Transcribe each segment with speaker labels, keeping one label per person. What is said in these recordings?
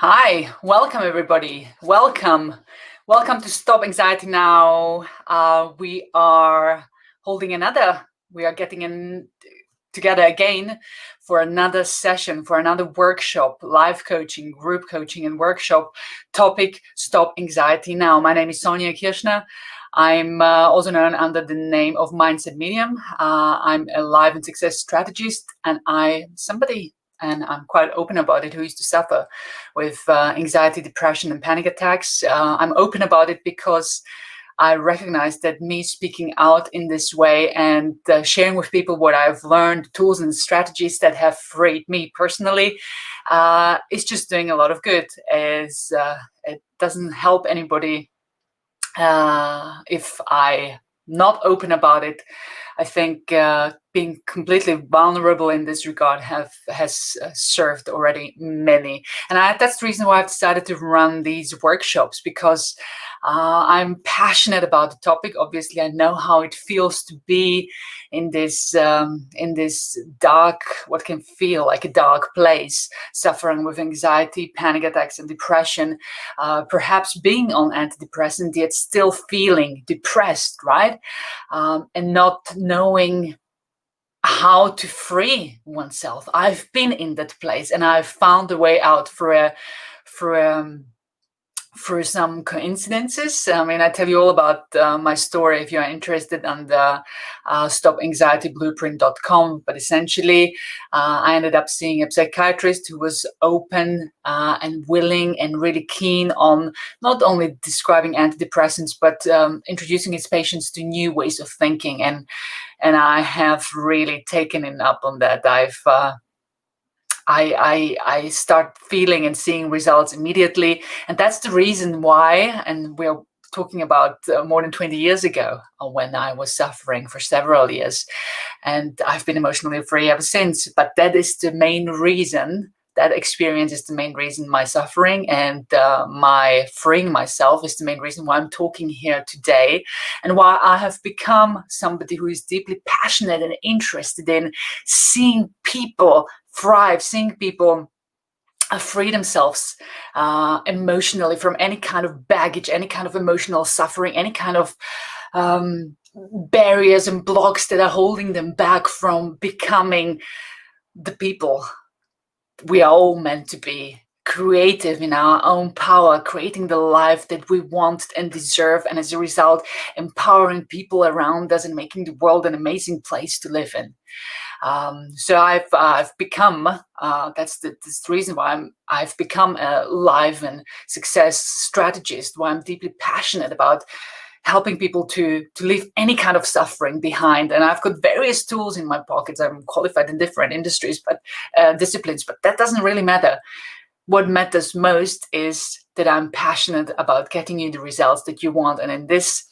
Speaker 1: Hi, welcome everybody. Welcome to Stop Anxiety Now. We are getting together again for another session, for another workshop, live coaching, group coaching and workshop topic, Stop Anxiety Now. My name is Sonja Kirschner. I'm also known under the name of Mindset Medium. I'm a life and success strategist, and I'm quite open about it, who used to suffer with anxiety, depression, and panic attacks. I'm open about it because I recognize that me speaking out in this way and sharing with people what I've learned, tools and strategies that have freed me personally, is just doing a lot of good, as it doesn't help anybody if I'm not open about it. I think being completely vulnerable in this regard has served already many. And that's the reason why I've decided to run these workshops, because I'm passionate about the topic. Obviously, I know how it feels to be in this dark, what can feel like a dark place, suffering with anxiety, panic attacks, and depression, perhaps being on antidepressant yet still feeling depressed, right? And not knowing how to free oneself. I've been in that place, and I've found a way out through some coincidences. I mean, I tell you all about my story if you're interested on the stopanxietyblueprint.com. But essentially, I ended up seeing a psychiatrist who was open and willing and really keen on not only describing antidepressants, but introducing his patients to new ways of thinking. And I have really taken him up on that. I start feeling and seeing results immediately. And that's the reason why, and we're talking about more than 20 years ago, when I was suffering for several years. And I've been emotionally free ever since. But that is the main reason. That experience is the main reason my suffering and my freeing myself is the main reason why I'm talking here today, and why I have become somebody who is deeply passionate and interested in seeing people thrive, seeing people free themselves emotionally from any kind of baggage, any kind of emotional suffering, any kind of barriers and blocks that are holding them back from becoming the people we are all meant to be, creative in our own power, creating the life that we want and deserve, and as a result, empowering people around us and making the world an amazing place to live in. So I've become, that's the reason why I've become a life and success strategist, why I'm deeply passionate about helping people to leave any kind of suffering behind. And I've got various tools in my pockets. I'm qualified in different industries, but disciplines, but that doesn't really matter. What matters most is that I'm passionate about getting you the results that you want. And in this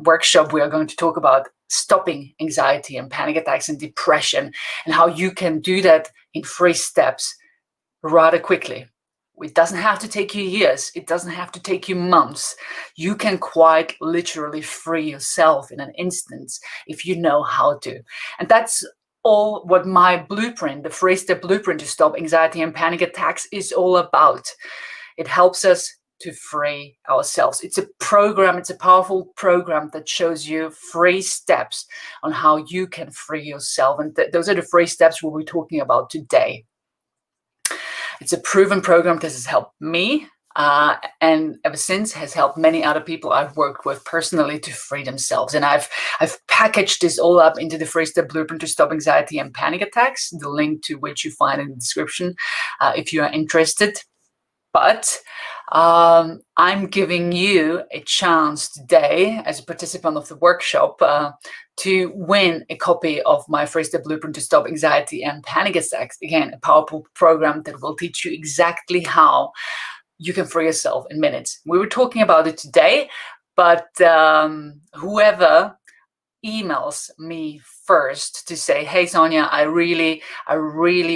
Speaker 1: workshop, we are going to talk about stopping anxiety and panic attacks and depression, and how you can do that in 3 steps rather quickly. It doesn't have to take you years. It doesn't have to take you months. You can quite literally free yourself in an instant if you know how to. And that's all what my blueprint, the 3-step blueprint to stop anxiety and panic attacks, is all about. It helps us to free ourselves. It's a program, it's a powerful program that shows you 3 steps on how you can free yourself. And those are the 3 steps we'll be talking about today. It's a proven program that has helped me, and ever since has helped many other people I've worked with personally to free themselves. And I've packaged this all up into the 3-step blueprint to stop anxiety and panic attacks, the link to which you find in the description if you are interested. But I'm giving you a chance today, as a participant of the workshop, to win a copy of my 3-step blueprint to stop anxiety and panic attacks. Again, a powerful program that will teach you exactly how you can free yourself in minutes. We were talking about it today, but whoever emails me first to say, hey Sonja, I really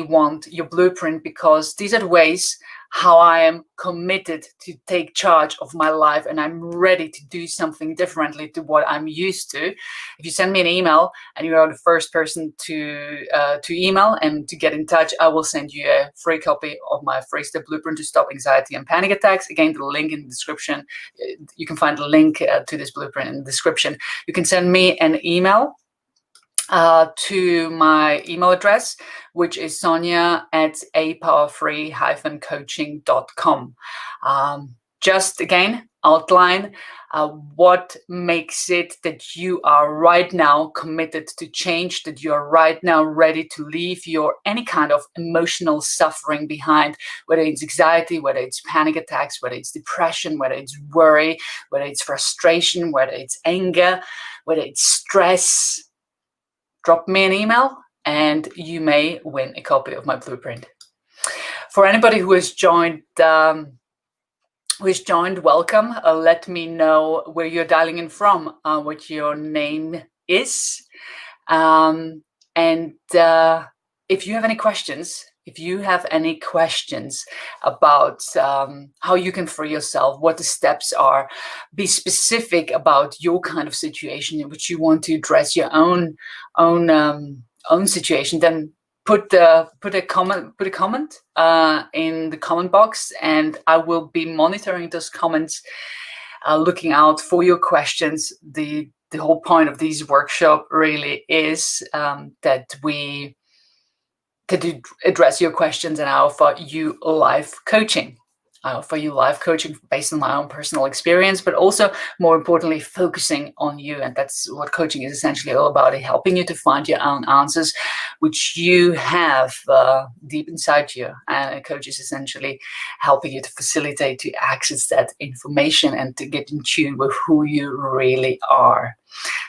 Speaker 1: want your blueprint, because these are the ways how I am committed to take charge of my life and I'm ready to do something differently to what I'm used to. If you send me an email and you are the first person to email and to get in touch, I will send you a free copy of my 3-step blueprint to stop anxiety and panic attacks. Again, the link in the description. You can find the link to this blueprint in the description. You can send me an email to my email address, which is sonia@apowerfree-coaching.com. Just again, outline what makes it that you are right now committed to change, that you are right now ready to leave your any kind of emotional suffering behind, whether it's anxiety, whether it's panic attacks, whether it's depression, whether it's worry, whether it's frustration, whether it's anger, whether it's stress. Drop me an email and you may win a copy of my blueprint. For anybody who has joined, welcome. Let me know where you're dialing in from, what your name is. And if you have any questions, about how you can free yourself, what the steps are, be specific about your kind of situation in which you want to address your own situation, then put a comment in the comment box, and I will be monitoring those comments, looking out for your questions. The whole point of this workshop really is that we address your questions, and I offer you live coaching. I offer you live coaching based on my own personal experience, but also, more importantly, focusing on you. And that's what coaching is essentially all about, helping you to find your own answers, which you have deep inside you. And a coach is essentially helping you to facilitate, to access that information and to get in tune with who you really are.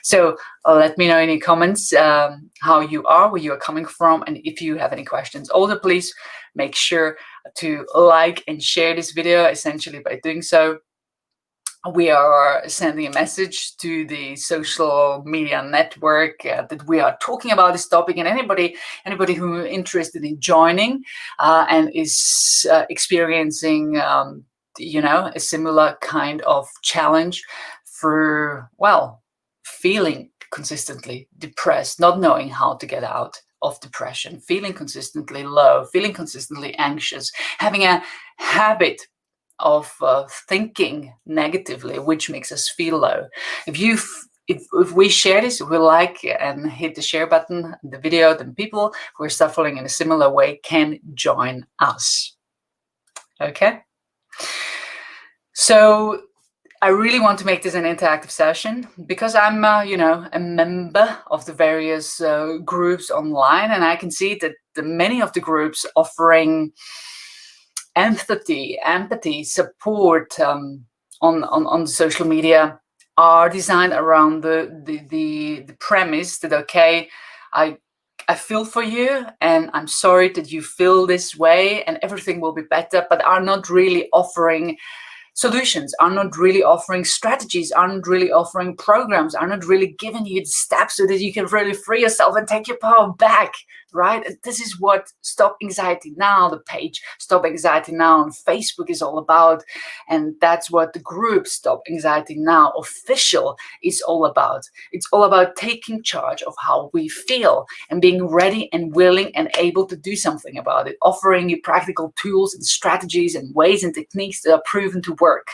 Speaker 1: So let me know in the comments how you are, where you are coming from, and if you have any questions. Also, please make sure to like and share this video. Essentially, by doing so, we are sending a message to the social media network that we are talking about this topic, and anybody who is interested in joining and is experiencing a similar kind of challenge for, feeling consistently depressed, not knowing how to get out of depression, feeling consistently low, feeling consistently anxious, having a habit of thinking negatively, which makes us feel low. If we share this, we like and hit the share button in the video, then people who are suffering in a similar way can join us. Okay? So I really want to make this an interactive session because I'm, a member of the various groups online, and I can see that many of the groups offering empathy, support on social media are designed around the premise that, okay, I feel for you and I'm sorry that you feel this way and everything will be better, but are not really offering solutions, are not really offering strategies, are not really offering programs, are not really giving you the steps so that you can really free yourself and take your power back, right? And this is what Stop Anxiety Now, the page Stop Anxiety Now on Facebook is all about. And that's what the group Stop Anxiety Now official is all about. It's all about taking charge of how we feel and being ready and willing and able to do something about it, offering you practical tools and strategies and ways and techniques that are proven to work,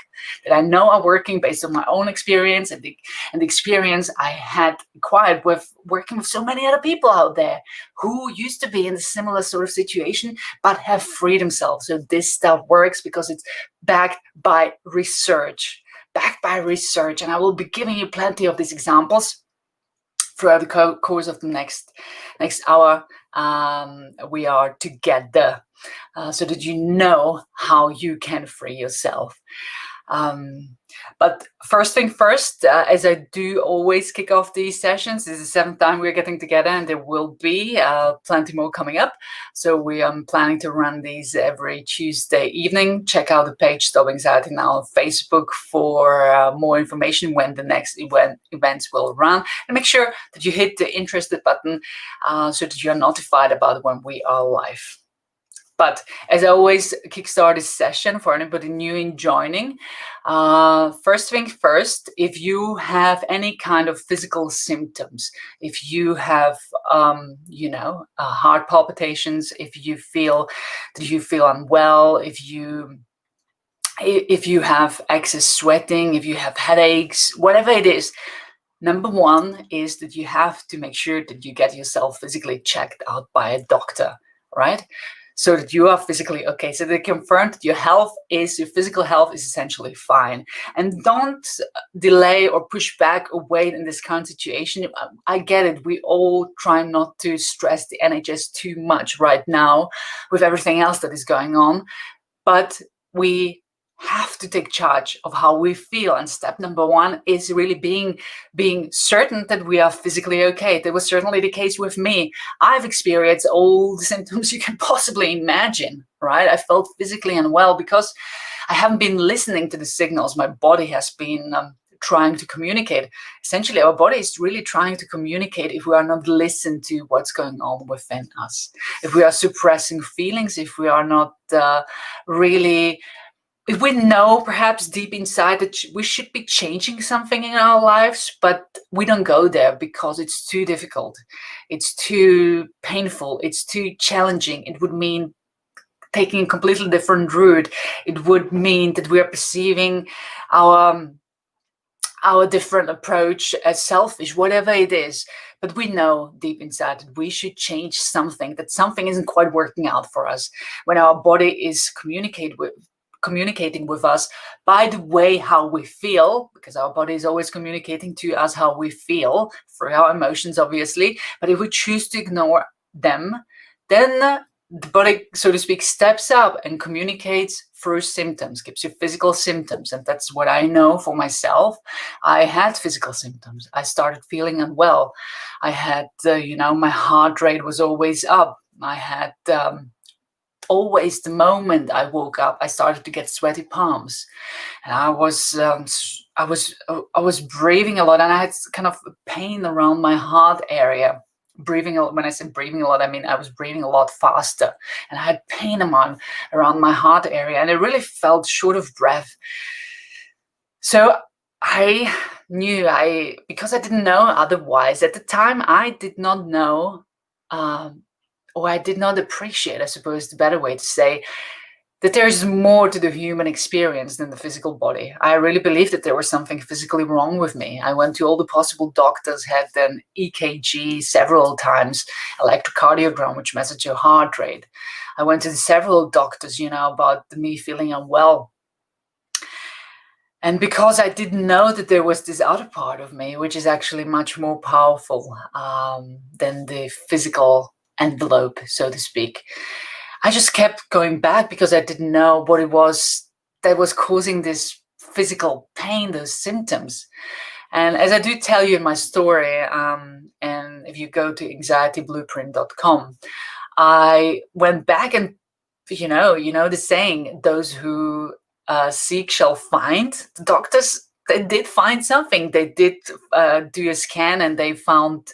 Speaker 1: that I know are working based on my own experience and the experience I had acquired with working with so many other people out there who used to be in a similar sort of situation but have freed themselves. So this stuff works because it's backed by research. And I will be giving you plenty of these examples throughout the course of the next hour. We are together so that you know how you can free yourself. But first thing first, as I do always kick off these sessions, this is the 7th time we're getting together, and there will be plenty more coming up. So we are planning to run these every Tuesday evening. Check out the page Stop Anxiety Now on Facebook for more information when the next events will run. And make sure that you hit the interested button so that you are notified about when we are live. But as I always kickstart this session for anybody new in joining, first thing first, if you have any kind of physical symptoms, if you have, heart palpitations, if you feel unwell, if you have excess sweating, if you have headaches, whatever it is, number one is that you have to make sure that you get yourself physically checked out by a doctor, right? So that you are physically okay, so they confirm that your physical health is essentially fine. And don't delay or push back or wait in this current situation. I get it. We all try not to stress the NHS too much right now with everything else that is going on. But we have to take charge of how we feel. And step number one is really being certain that we are physically okay. That was certainly the case with me. I've experienced all the symptoms you can possibly imagine, right? I felt physically unwell because I haven't been listening to the signals my body has been trying to communicate. Essentially, our body is really trying to communicate if we are not listening to what's going on within us. If we are suppressing feelings, if we are not if we know perhaps deep inside that we should be changing something in our lives, but we don't go there because it's too difficult, it's too painful, it's too challenging. It would mean taking a completely different route. It would mean that we are perceiving our different approach as selfish, whatever it is. But we know deep inside that we should change something, that something isn't quite working out for us. When our body is communicating with us by the way how we feel, because our body is always communicating to us how we feel through our emotions, obviously. But if we choose to ignore them, then the body, so to speak, steps up and communicates through symptoms, gives you physical symptoms. And that's what I know for myself. I had physical symptoms. I started feeling unwell. I had, my heart rate was always up. I had always, the moment I woke up, I started to get sweaty palms, and I was breathing a lot, and I had kind of pain around my heart area. When I said breathing a lot, I mean I was breathing a lot faster, and I had pain around my heart area, and I really felt short of breath. So I knew, because I didn't know otherwise at the time, I did not know, or I did not appreciate, I suppose the better way to say, that there is more to the human experience than the physical body. I really believed that there was something physically wrong with me. I went to all the possible doctors, had an EKG several times, electrocardiogram, which measures your heart rate. I went to several doctors, about me feeling unwell. And because I didn't know that there was this other part of me, which is actually much more powerful than the physical envelope, so to speak, I just kept going back because I didn't know what it was that was causing this physical pain, those symptoms. And as I do tell you in my story, and if you go to anxietyblueprint.com, I went back and, the saying, those who seek shall find. The doctors, they did find something. They did do a scan, and they found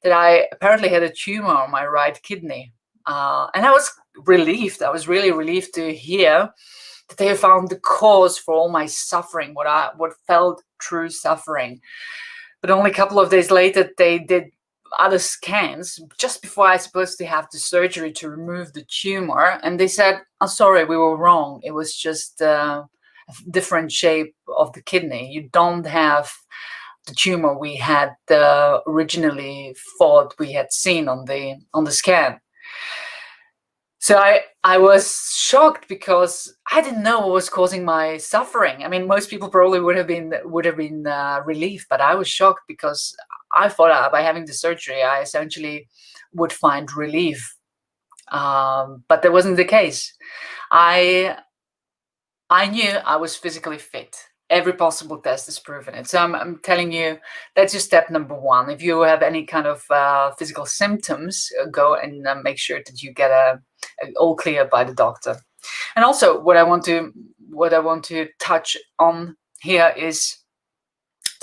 Speaker 1: that I apparently had a tumor on my right kidney. And I was relieved. I was really relieved to hear that they found the cause for all my suffering, what felt true suffering. But only a couple of days later, they did other scans just before I was supposed to have the surgery to remove the tumor. And they said, "Oh, sorry, we were wrong. It was just a different shape of the kidney. You don't have the tumor we had originally thought we had seen on the scan." So I was shocked because I didn't know what was causing my suffering. I mean, most people probably would have been relieved, but I was shocked because I thought by having the surgery, I essentially would find relief. But that wasn't the case. I knew I was physically fit. Every possible test has proven it. So I'm telling you, that's your step number one. If you have any kind of physical symptoms, go and make sure that you get all clear by the doctor. And also, what I want to touch on here is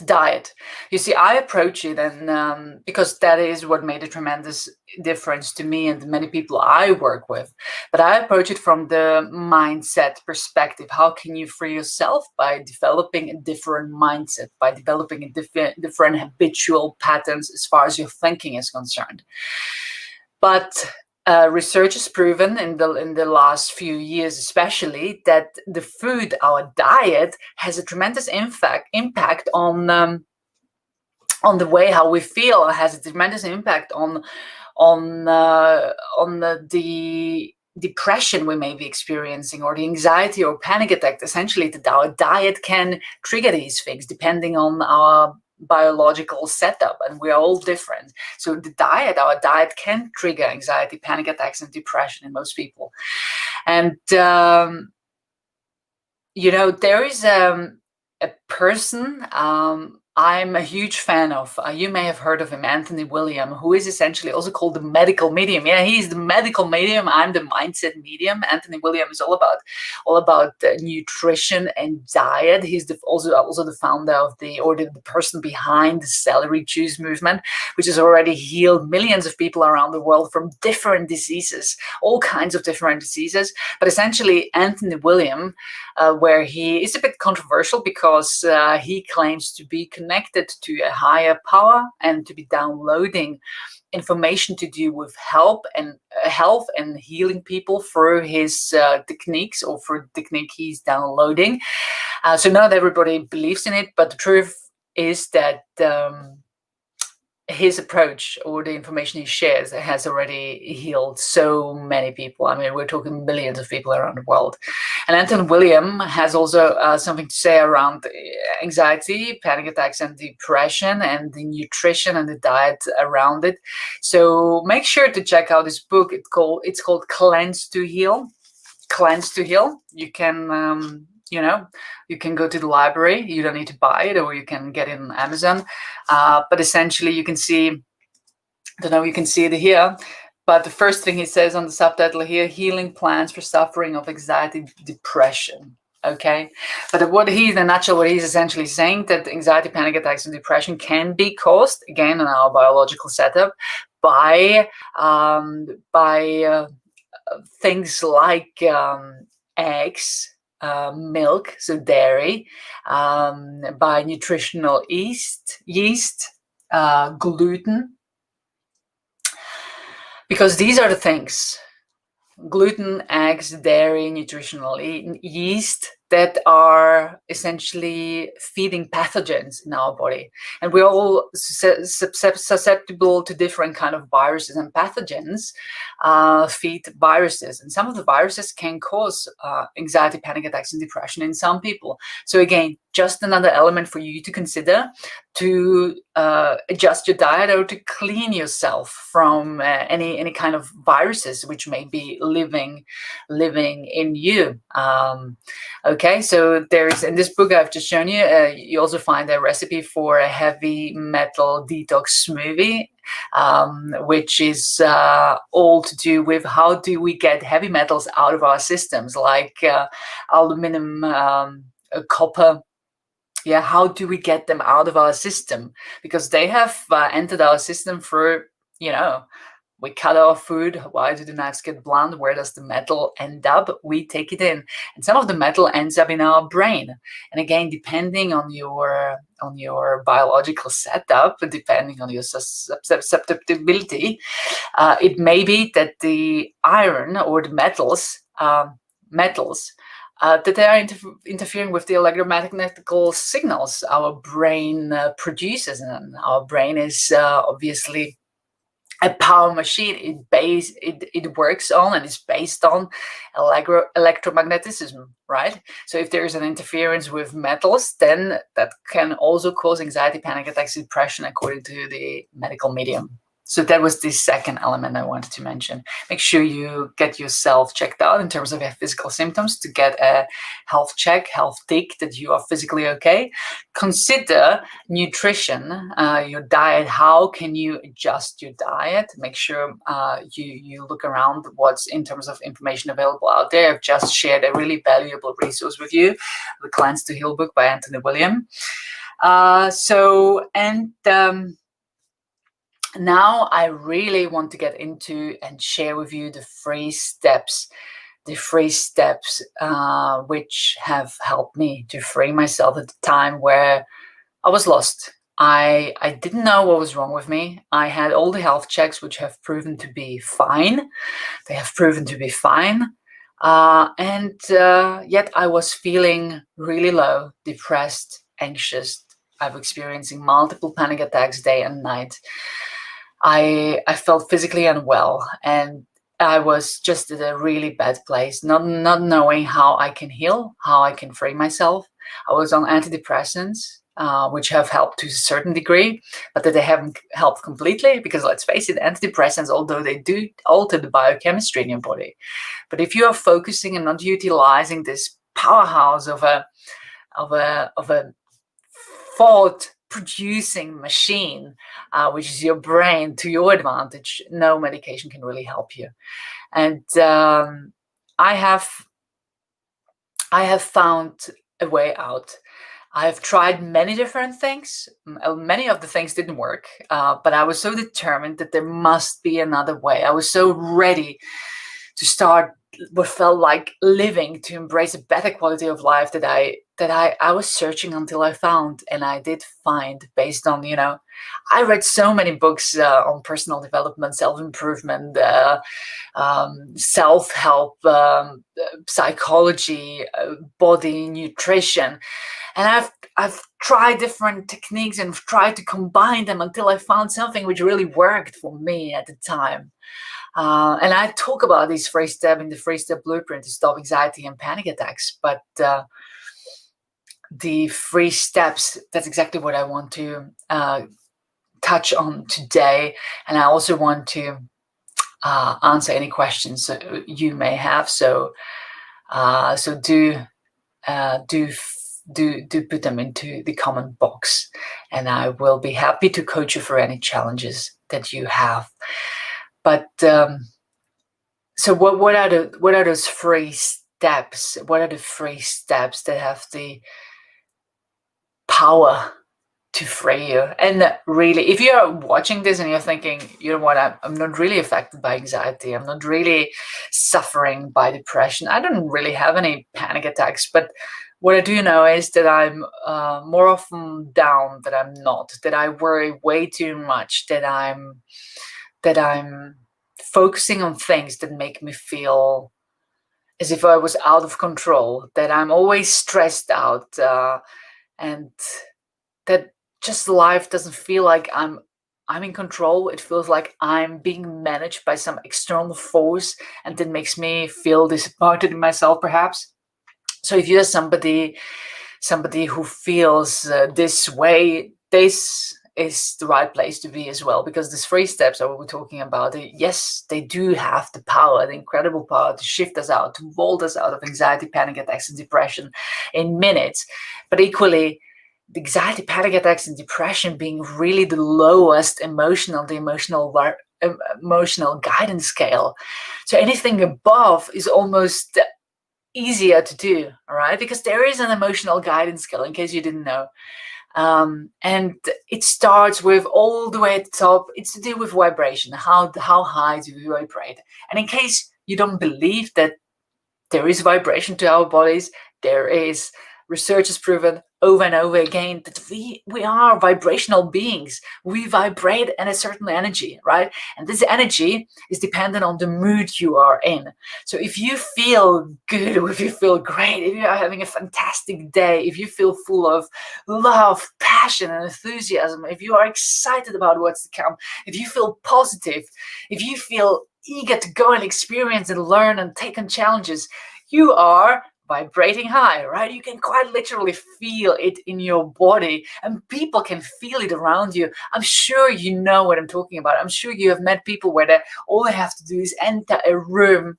Speaker 1: diet. You see, I approach it, and because that is what made a tremendous difference to me and the many people I work with. But I approach it from the mindset perspective. How can you free yourself? By developing a different mindset, by developing a different habitual patterns as far as your thinking is concerned. But research has proven in the last few years, especially, that the food, our diet, has a tremendous impact on the way how we feel. It has a tremendous impact on the depression we may be experiencing, or the anxiety or panic attack. Essentially, our diet can trigger these things depending on our biological setup, and we are all different. So our diet can trigger anxiety, panic attacks, and depression in most people. And there is a person I'm a huge fan of. You may have heard of him, Anthony William, who is essentially also called the medical medium. Yeah, he's the medical medium. I'm the mindset medium. Anthony William is all about nutrition and diet. He's also the founder of the person behind the celery juice movement, which has already healed millions of people around the world from different diseases, all kinds of different diseases. But essentially, Anthony William, where he is a bit controversial because he claims to be connected to a higher power and to be downloading information to do with health and healing people through his techniques, or through the technique he's downloading. So not everybody believes in it, but the truth is that his approach, or the information he shares, has already healed so many people. I mean, we're talking millions of people around the world. And Anthony William has also something to say around anxiety, panic attacks, and depression, and the nutrition and the diet around it. So make sure to check out this book. It's called Cleanse to Heal. Cleanse to Heal. You can you can go to the library. You don't need to buy it, or you can get it on Amazon. But essentially, you can see, you can see it here. But the first thing he says on the subtitle here: healing plans for suffering of anxiety, depression. Okay, but in a nutshell, what he's essentially saying, that anxiety, panic attacks, and depression can be caused, again, in our biological setup, by things like eggs, milk, so dairy, by nutritional yeast, gluten, because these are the things: gluten, eggs, dairy, nutritional yeast, that are essentially feeding pathogens in our body. And we're all susceptible to different kind of viruses, and pathogens feed viruses. And some of the viruses can cause anxiety, panic attacks, and depression in some people. So again, just another element for you to consider, to adjust your diet, or to clean yourself from any kind of viruses which may be living in you. Okay, so there's, in this book I've just shown you, you also find a recipe for a heavy metal detox smoothie, which is all to do with how do we get heavy metals out of our systems, like aluminum, copper. Yeah, how do we get them out of our system? Because they have entered our system through, we cut our food. Why do the knives get blunt? Where does the metal end up? We take it in. And some of the metal ends up in our brain. And again, depending on your biological setup, depending on your susceptibility, it may be that the iron or the metals, that they are interfering with the electromagnetical signals our brain produces. And our brain is obviously a power machine. It works on and is based on electromagnetism, right? So if there is an interference with metals, then that can also cause anxiety, panic attacks, depression, according to the medical medium. So that was the second element I wanted to mention. Make sure you get yourself checked out in terms of your physical symptoms, to get a health check, health tick that you are physically okay. Consider nutrition, your diet. How can you adjust your diet? Make sure you look around what's in terms of information available out there. I've just shared a really valuable resource with you, the Cleanse to Heal book by Anthony William. Now I really want to get into and share with you the 3 steps, which have helped me to free myself at the time where I was lost. I didn't know what was wrong with me. I had all the health checks, which have proven to be fine. They have proven to be fine. Yet I was feeling really low, depressed, anxious. I'm experiencing multiple panic attacks day and night. I felt physically unwell, and I was just at a really bad place, not knowing how I can heal, how I can free myself. I was on antidepressants, which have helped to a certain degree, but that they haven't helped completely, because let's face it, antidepressants, although they do alter the biochemistry in your body, but if you are focusing and not utilizing this powerhouse of a thought producing machine, which is your brain, to your advantage, no medication can really help you. And I have found a way out. I have tried many different things. Many of the things didn't work, but I was so determined that there must be another way. I was so ready to start what felt like living, to embrace a better quality of life that I was searching until I found, and I did find, based on, I read so many books on personal development, self-improvement, self-help, psychology, body, nutrition. And I've tried different techniques and tried to combine them until I found something which really worked for me at the time. And I talk about these 3 steps in the 3-step blueprint to stop anxiety and panic attacks. But the 3 steps, that's exactly what I want to touch on today. And I also want to answer any questions you may have. So do put them into the comment box, and I will be happy to coach you for any challenges that you have. But so what are those 3 steps? What are the 3 steps that have the power to free you? And really, if you're watching this and you're thinking, you know what, I'm not really affected by anxiety, I'm not really suffering by depression, I don't really have any panic attacks, but what I do know is that I'm more often down than I'm not, that I worry way too much, that I'm focusing on things that make me feel as if I was out of control, that I'm always stressed out, and that just life doesn't feel like I'm in control. It feels like I'm being managed by some external force, and that makes me feel disappointed in myself, perhaps. So if you're somebody who feels this way, this is the right place to be as well, because these 3 steps that we're talking about, yes, they do have the power, the incredible power to shift us out, to vault us out of anxiety, panic attacks, and depression in minutes. But equally, the anxiety, panic attacks, and depression being really the lowest emotional guidance scale. So anything above is almost easier to do, all right? Because there is an emotional guidance scale, in case you didn't know. And it starts with, all the way at the top, it's to do with vibration. How high do we vibrate? And in case you don't believe that there is vibration to our bodies, there is. Research has proven over and over again that we are vibrational beings. We vibrate at a certain energy, right? And this energy is dependent on the mood you are in. So if you feel good, if you feel great, if you are having a fantastic day, if you feel full of love, passion, and enthusiasm, if you are excited about what's to come, if you feel positive, if you feel eager to go and experience and learn and take on challenges, you are vibrating high, right? You can quite literally feel it in your body, and people can feel it around you. I'm sure you know what I'm talking about. I'm sure you have met people where all they have to do is enter a room,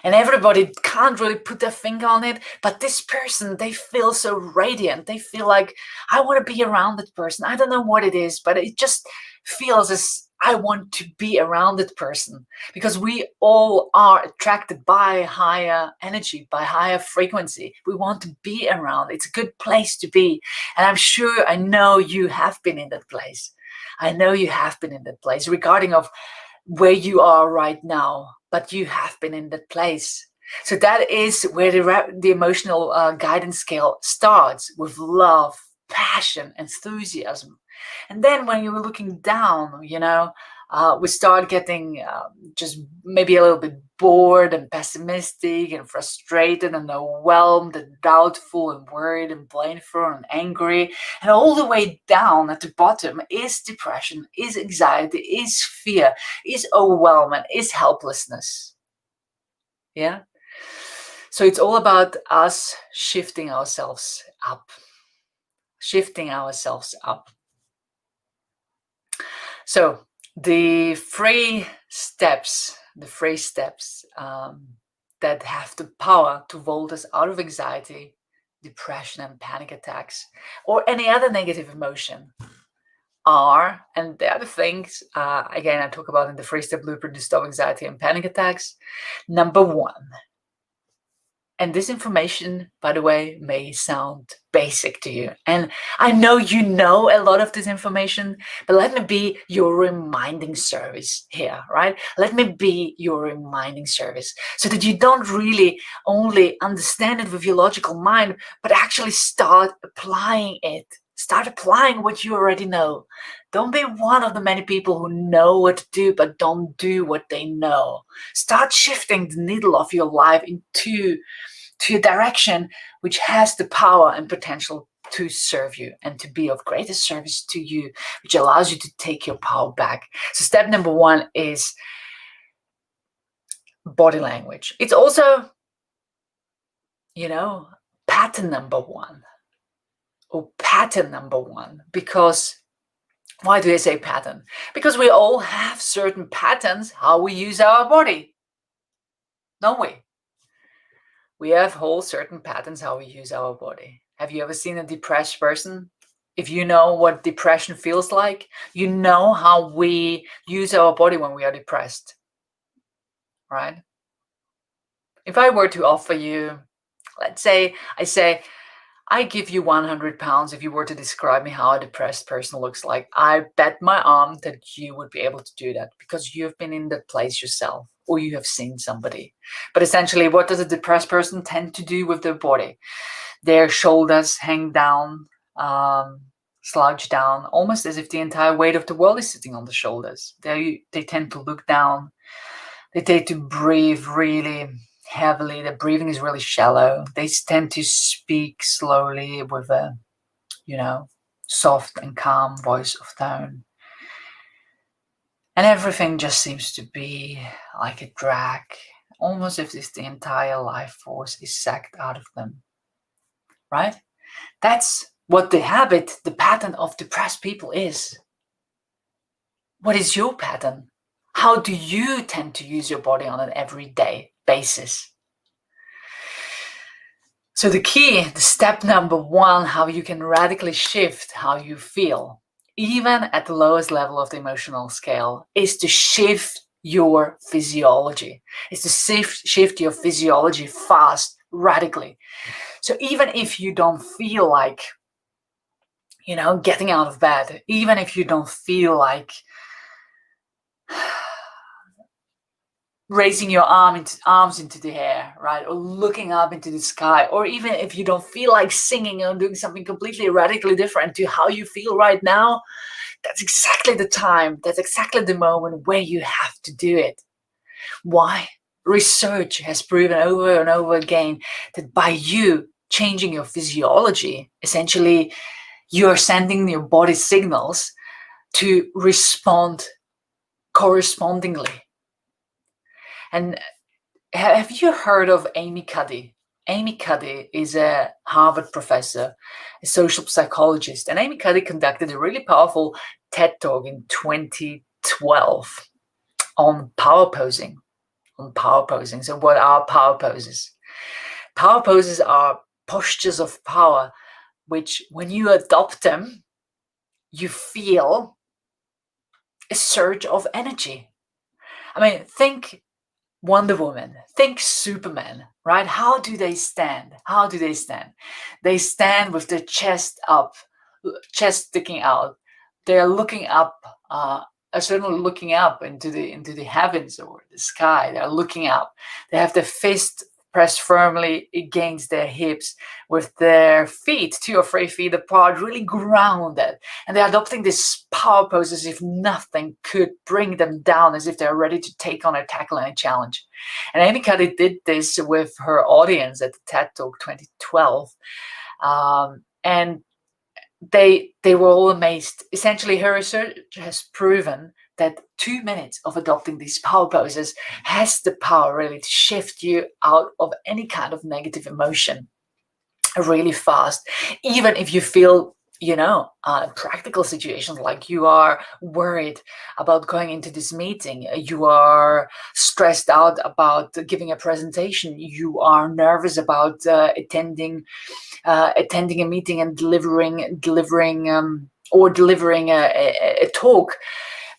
Speaker 1: and everybody can't really put their finger on it, but this person, they feel so radiant. They feel like, I want to be around that person. I don't know what it is, but it just feels as I want to be around that person, because we all are attracted by higher energy, by higher frequency. We want to be around. It's a good place to be. And I know you have been in that place. I know you have been in that place, regarding of where you are right now, but you have been in that place. So that is where the emotional guidance scale starts, with love, passion, enthusiasm. And then when you're looking down, we start getting just maybe a little bit bored and pessimistic and frustrated and overwhelmed and doubtful and worried and blameful and angry. And all the way down at the bottom is depression, is anxiety, is fear, is overwhelm, is helplessness. Yeah? So it's all about us shifting ourselves up. Shifting ourselves up. So the three steps that have the power to vault us out of anxiety, depression, and panic attacks, or any other negative emotion are, and the other things, again, I talk about in the 3-step blueprint to stop anxiety and panic attacks. Number 1, and this information, by the way, may sound basic to you. And I know you know a lot of this information, but let me be your reminding service here, right? Let me be your reminding service, so that you don't really only understand it with your logical mind, but actually start applying it. Start applying what you already know. Don't be one of the many people who know what to do, but don't do what they know. Start shifting the needle of your life into a direction which has the power and potential to serve you and to be of greater service to you, which allows you to take your power back. So step number 1 is body language. It's also, pattern number 1. Or pattern number 1, because why do I say pattern? Because we all have certain patterns how we use our body, don't we? We have whole certain patterns how we use our body. Have you ever seen a depressed person? If you know what depression feels like, you know how we use our body when we are depressed, right? If I were to offer you, let's say, I give you 100 pounds if you were to describe me how a depressed person looks like. I bet my arm that you would be able to do that, because you've been in that place yourself, or you have seen somebody. But essentially, what does a depressed person tend to do with their body? Their shoulders hang down, slouch down, almost as if the entire weight of the world is sitting on the shoulders. They tend to look down. They tend to breathe really heavily. Their breathing is really shallow. They tend to speak slowly with a, soft and calm voice of tone. And everything just seems to be like a drag, almost as if the entire life force is sacked out of them, right? That's what the pattern of depressed people is. What is your pattern? How do you tend to use your body on an everyday basis? So the step number 1, how you can radically shift how you feel, even at the lowest level of the emotional scale, is to shift your physiology. It's to shift your physiology fast, radically. So even if you don't feel like, getting out of bed, even if you don't feel like raising your arms into the air, right? Or looking up into the sky, or even if you don't feel like singing or doing something completely radically different to how you feel right now, that's exactly the time, that's exactly the moment where you have to do it. Why? Research has proven over and over again that by you changing your physiology, essentially you're sending your body signals to respond correspondingly. And have you heard of Amy Cuddy? Amy Cuddy is a Harvard professor, a social psychologist, and Amy Cuddy conducted a really powerful TED Talk in 2012 on power posing. So what are power poses? Power poses are postures of power, which when you adopt them, you feel a surge of energy. I mean, think Wonder Woman, think Superman, right? How do they stand? How do they stand? They stand with their chest up, chest sticking out. They're looking up, certainly looking up into the heavens or the sky. They're looking up. They have their fist pressed firmly against their hips with their feet, 2 or 3 feet apart, really grounded. And they're adopting this power pose as if nothing could bring them down, as if they're ready to take on or tackle any challenge. And Amy Cuddy did this with her audience at the TED Talk 2012. And they were all amazed. Essentially, her research has proven that 2 minutes of adopting these power poses has the power really to shift you out of any kind of negative emotion really fast. Even if you feel, practical situations like you are worried about going into this meeting, you are stressed out about giving a presentation, you are nervous about attending a meeting and delivering a talk.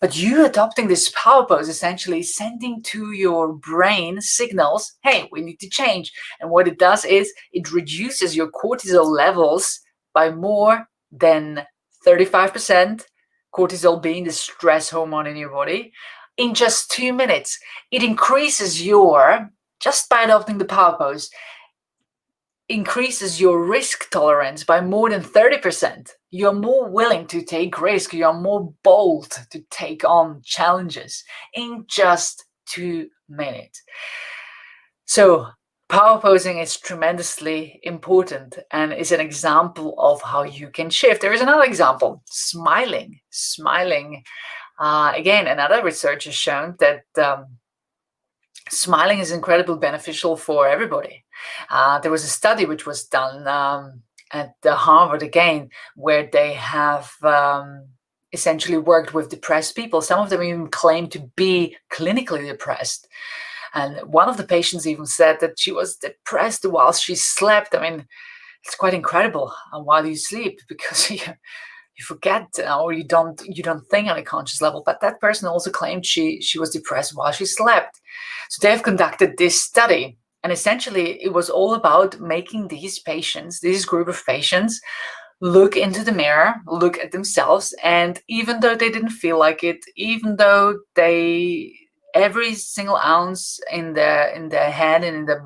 Speaker 1: But you adopting this power pose, essentially sending to your brain signals, hey, we need to change. And what it does is it reduces your cortisol levels by more than 35%, cortisol being the stress hormone in your body, in just 2 minutes. It increases just by adopting the power pose, increases your risk tolerance by more than 30%. You're more willing to take risk. You're more bold to take on challenges in just 2 minutes. So power posing is tremendously important and is an example of how you can shift. There is another example, smiling. Again, another research has shown that smiling is incredibly beneficial for everybody. There was a study which was done at Harvard again, where they have essentially worked with depressed people. Some of them even claim to be clinically depressed. And one of the patients even said that she was depressed while she slept. I mean, it's quite incredible while you sleep, because you forget or you don't think on a conscious level. But that person also claimed she was depressed while she slept. So they've conducted this study, and essentially it was all about making this group of patients, look into the mirror, look at themselves, and even though they didn't feel like it, even though every single ounce in their head and in their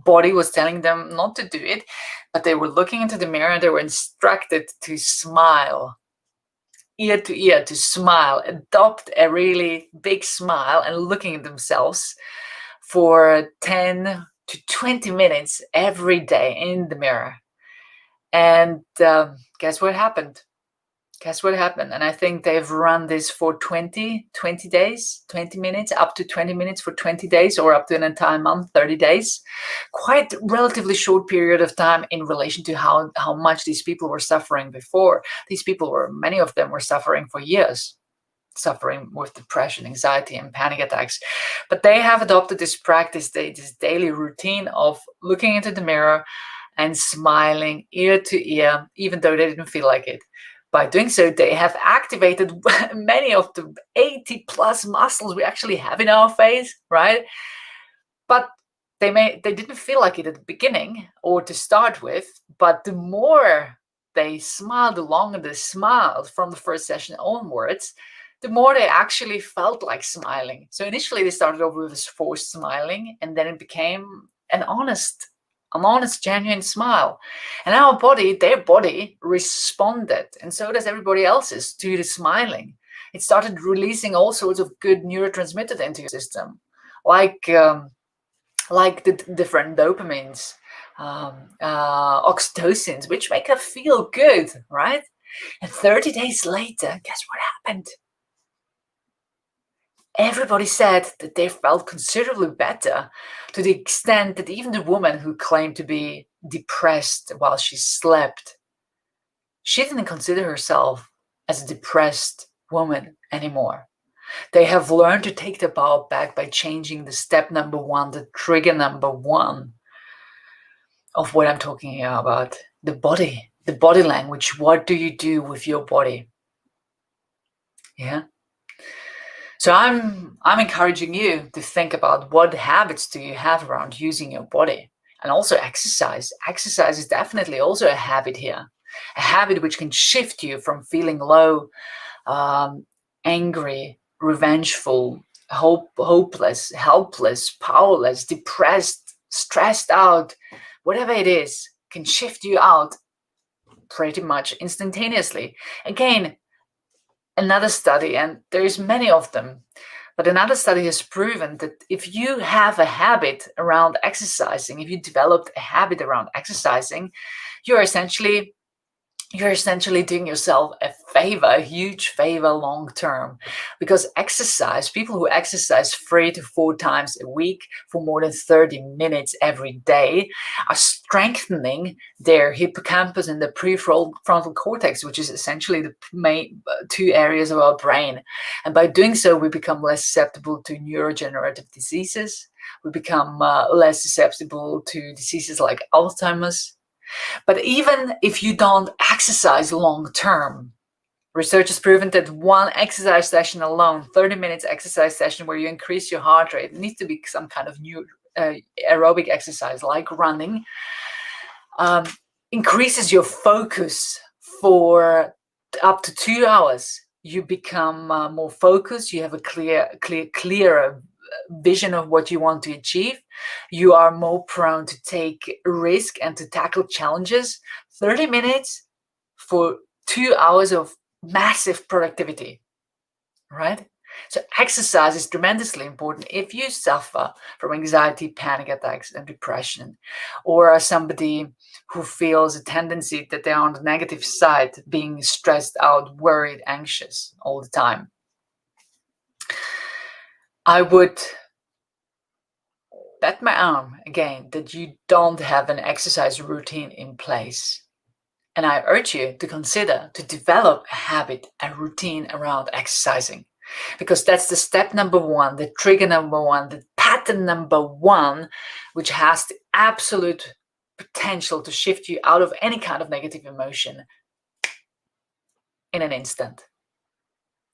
Speaker 1: body was telling them not to do it, but they were looking into the mirror and they were instructed to smile, ear to ear, to smile, adopt a really big smile and looking at themselves for 10 to 20 minutes every day in the mirror. And guess what happened? And I think they've run this for 20 days, 20 minutes, up to 20 minutes for 20 days, or up to an entire month, 30 days. Quite relatively short period of time in relation to how much these people were suffering before. Many of them were suffering for years, suffering with depression, anxiety, and panic attacks. But they have adopted this practice, this daily routine of looking into the mirror and smiling ear to ear, even though they didn't feel like it. By doing so, they have activated many of the 80 plus muscles we actually have in our face, right? But they didn't feel like it at the beginning or to start with, but the more they smiled, the longer they smiled from the first session onwards, the more they actually felt like smiling. So initially they started over with this forced smiling, and then it became an honest, genuine smile. And their body responded, and so does everybody else's, to the smiling. It started releasing all sorts of good neurotransmitters into your system, like the different dopamines, oxytocins, which make us feel good, right? And 30 days later, guess what happened? Everybody said that they felt considerably better, to the extent that even the woman who claimed to be depressed while she slept, she didn't consider herself as a depressed woman anymore. They have learned to take the power back by changing the step number one, the trigger number one of what I'm talking here about, the body language. What do you do with your body? Yeah. So I'm encouraging you to think about what habits do you have around using your body, and also exercise. Exercise is definitely also a habit here, a habit which can shift you from feeling low, angry, revengeful, hopeless, helpless, powerless, depressed, stressed out, whatever it is, can shift you out pretty much instantaneously. Again, another study, and there's many of them, but another study has proven that if you have a habit around exercising, if you developed a habit around exercising, you're essentially doing yourself a favor, a huge favor long term, because people who exercise 3 to 4 times a week for more than 30 minutes every day are strengthening their hippocampus and the prefrontal cortex, which is essentially the main two areas of our brain. And by doing so, we become less susceptible to neurodegenerative diseases. We become less susceptible to diseases like Alzheimer's. But even if you don't exercise long term, research has proven that one exercise session alone, 30 minutes exercise session where you increase your heart rate, it needs to be some kind of new aerobic exercise like running, increases your focus for up to 2 hours. You become more focused. You have a clearer vision of what you want to achieve. You are more prone to take risk and to tackle challenges. 30 minutes for 2 hours of massive productivity, right? So exercise is tremendously important if you suffer from anxiety, panic attacks, and depression, or are somebody who feels a tendency that they're on the negative side, being stressed out, worried, anxious all the time. I would bet my arm again that you don't have an exercise routine in place. And I urge you to consider to develop a habit, a routine around exercising, because that's the step number one, the trigger number one, the pattern number one, which has the absolute potential to shift you out of any kind of negative emotion in an instant.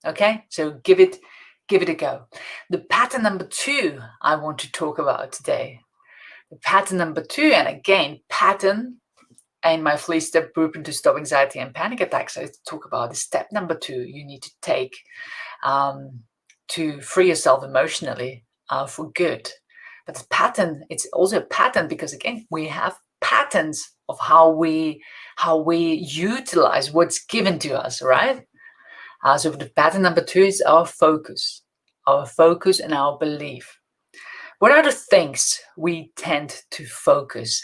Speaker 1: Okay, so give it a go. The pattern number two I want to talk about today. The pattern number two, and again, pattern in my 3-step blueprint to stop anxiety and panic attacks, I talk about the step number two you need to take to free yourself emotionally for good. But the pattern, it's also a pattern because again, we have patterns of how we utilize what's given to us, right? So the pattern number two is our focus and our belief. What are the things we tend to focus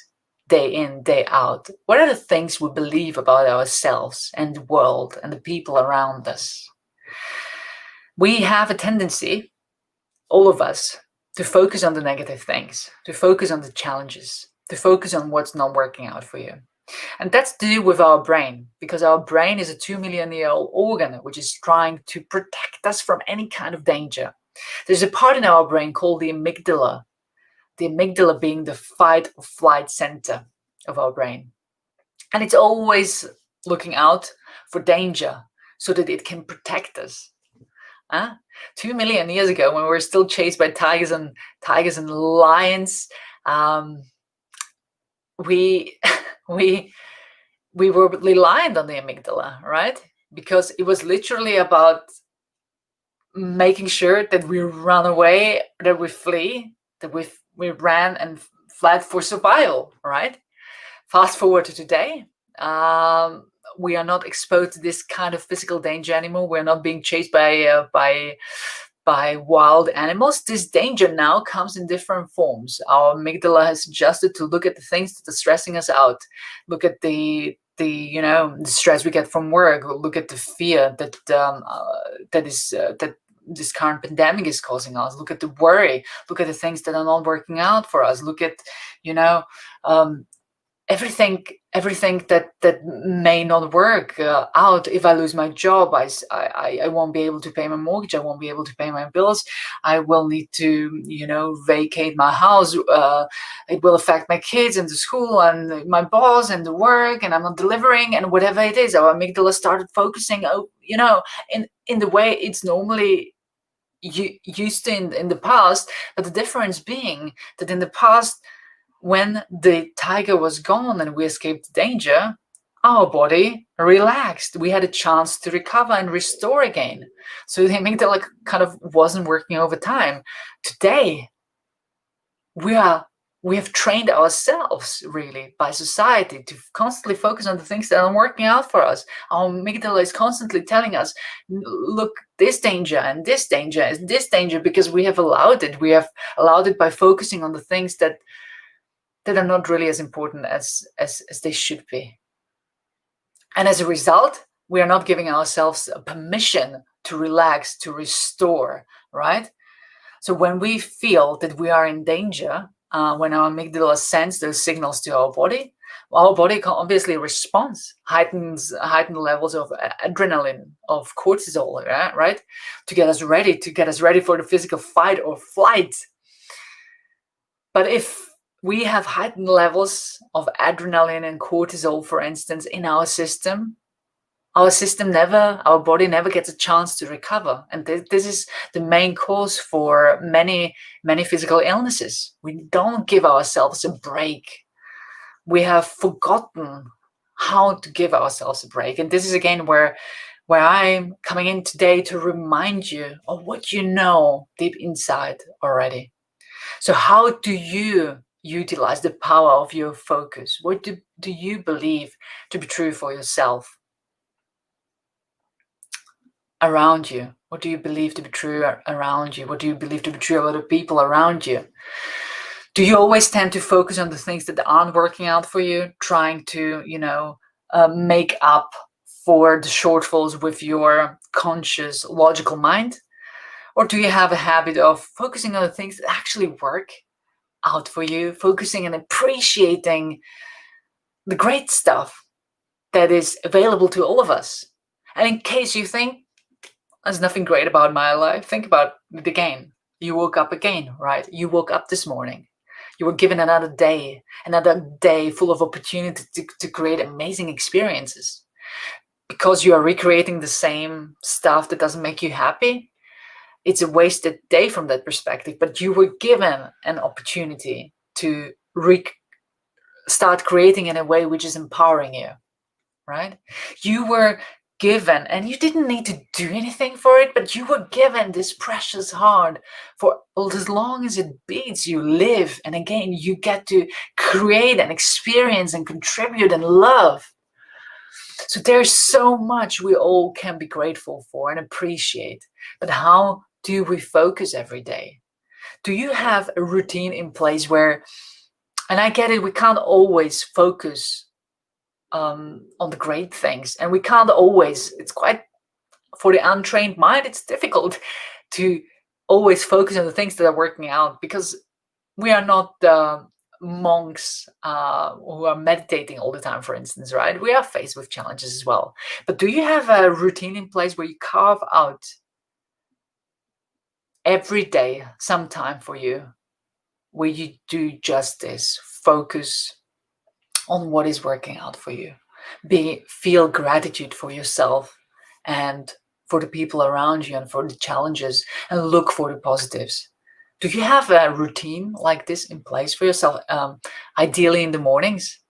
Speaker 1: day in, day out? What are the things we believe about ourselves and the world and the people around us? We have a tendency, all of us, to focus on the negative things, to focus on the challenges, to focus on what's not working out for you. And that's to do with our brain, because our brain is a 2-million-year-old organ which is trying to protect us from any kind of danger. There's a part in our brain called the amygdala being the fight or flight center of our brain. And it's always looking out for danger so that it can protect us. 2 million years ago, when we were still chased by tigers and lions, we were reliant on the amygdala, right? Because it was literally about making sure that we run away, that we flee, that we ran and fled for survival, right? Fast forward to today, we are not exposed to this kind of physical danger anymore. We're not being chased by wild animals. This danger now comes in different forms. Our amygdala has adjusted to look at the things that are stressing us out. Look at the stress we get from work. Look at the fear that this current pandemic is causing us. Look at the worry. Look at the things that are not working out for us. Look at everything that may not work out. If I lose my job, I won't be able to pay my mortgage. I won't be able to pay my bills. I will need to vacate my house. It will affect my kids and the school and my boss and the work, and I'm not delivering, and whatever it is. Our amygdala started focusing in the way it's normally used to in the past. But the difference being that in the past, when the tiger was gone and we escaped danger, our body relaxed. We had a chance to recover and restore again. So the amygdala kind of wasn't working over time. Today, we have trained ourselves really by society to constantly focus on the things that aren't working out for us. Our amygdala is constantly telling us, look, this danger and this danger and this danger, because we have allowed it. We have allowed it by focusing on the things that are not really as important as they should be. And as a result, we are not giving ourselves a permission to relax, to restore, right? So when we feel that we are in danger, when our amygdala sends those signals to our body can obviously respond, heightened levels of adrenaline, of cortisol, right? To get us ready for the physical fight or flight. But if we have heightened levels of adrenaline and cortisol, for instance, in our body never gets a chance to recover. And this is the main cause for many physical illnesses. We don't give ourselves a break. We have forgotten how to give ourselves a break. And this is again where I'm coming in today to remind you of what you know deep inside already. So how do you utilize the power of your focus? What do you believe to be true for yourself? Around you? What do you believe to be true around you? What do you believe to be true about the people around you? Do you always tend to focus on the things that aren't working out for you, trying to, make up for the shortfalls with your conscious, logical mind? Or do you have a habit of focusing on the things that actually work out for you, focusing and appreciating the great stuff that is available to all of us? And in case you think, there's nothing great about my life, think about it again. You woke up again, right? You woke up this morning. You were given another day full of opportunity to create amazing experiences. Because you are recreating the same stuff that doesn't make you happy, it's a wasted day from that perspective. But you were given an opportunity to start creating in a way which is empowering you, right? You were given, and you didn't need to do anything for it, but you were given this precious heart for as long as it beats, you live. And again, you get to create and experience and contribute and love. So there's so much we all can be grateful for and appreciate. But how do we focus every day? Do you have a routine in place where, and I get it, we can't always focus on the great things, and we can't always, it's quite, for the untrained mind, it's difficult to always focus on the things that are working out, because we are not monks who are meditating all the time, for instance, right? We are faced with challenges as well. But do you have a routine in place where you carve out every day some time for you, where you do just this, focus on what is working out for you, feel gratitude for yourself and for the people around you and for the challenges, and look for the positives? Do you have a routine like this in place for yourself? Ideally in the mornings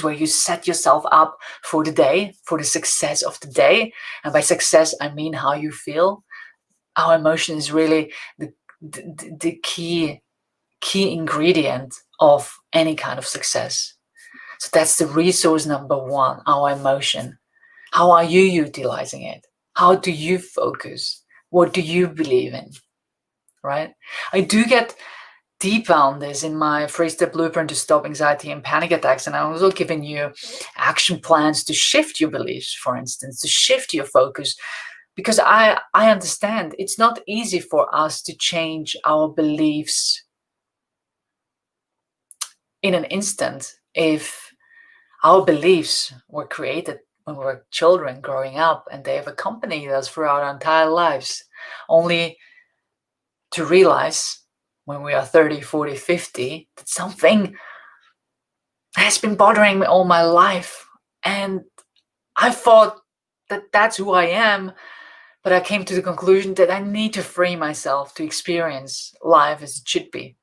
Speaker 1: where you set yourself up for the day, for the success of the day. And by success, I mean how you feel. Our emotion is really the key ingredient of any kind of success. So that's the resource number one, our emotion. How are you utilizing it? How do you focus? What do you believe in? Right? I do get deeper on this in my 3-step blueprint to stop anxiety and panic attacks. And I'm also giving you action plans to shift your beliefs, for instance, to shift your focus. Because I understand it's not easy for us to change our beliefs in an instant. If our beliefs were created when we were children growing up, and they have accompanied us throughout our entire lives, only to realize when we are 30, 40, 50, that something has been bothering me all my life. And I thought that that's who I am, But I came to the conclusion that I need to free myself to experience life as it should be.